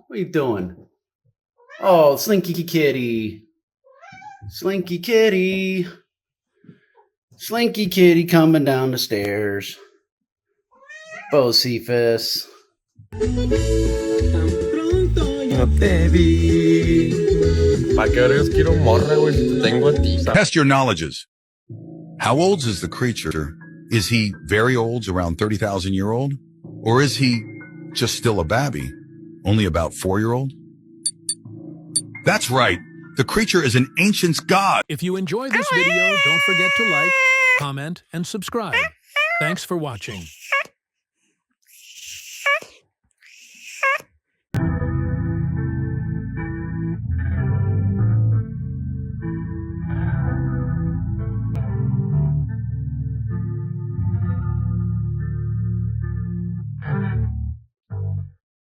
What are you doing? Oh, Slinky Kitty. Slinky Kitty. Slinky Kitty coming down the stairs. Bocephus. No te vi. ¿Para qué horas quiero morra, güey, si te tengo a ti? Test your knowledges. How old is the creature? Is he very old, around 30,000-year-old? Or is he just still a babby, only about 4-year-old? That's right. The creature is an ancient god. If you enjoyed this video, don't forget to like, comment, and subscribe. Thanks for watching.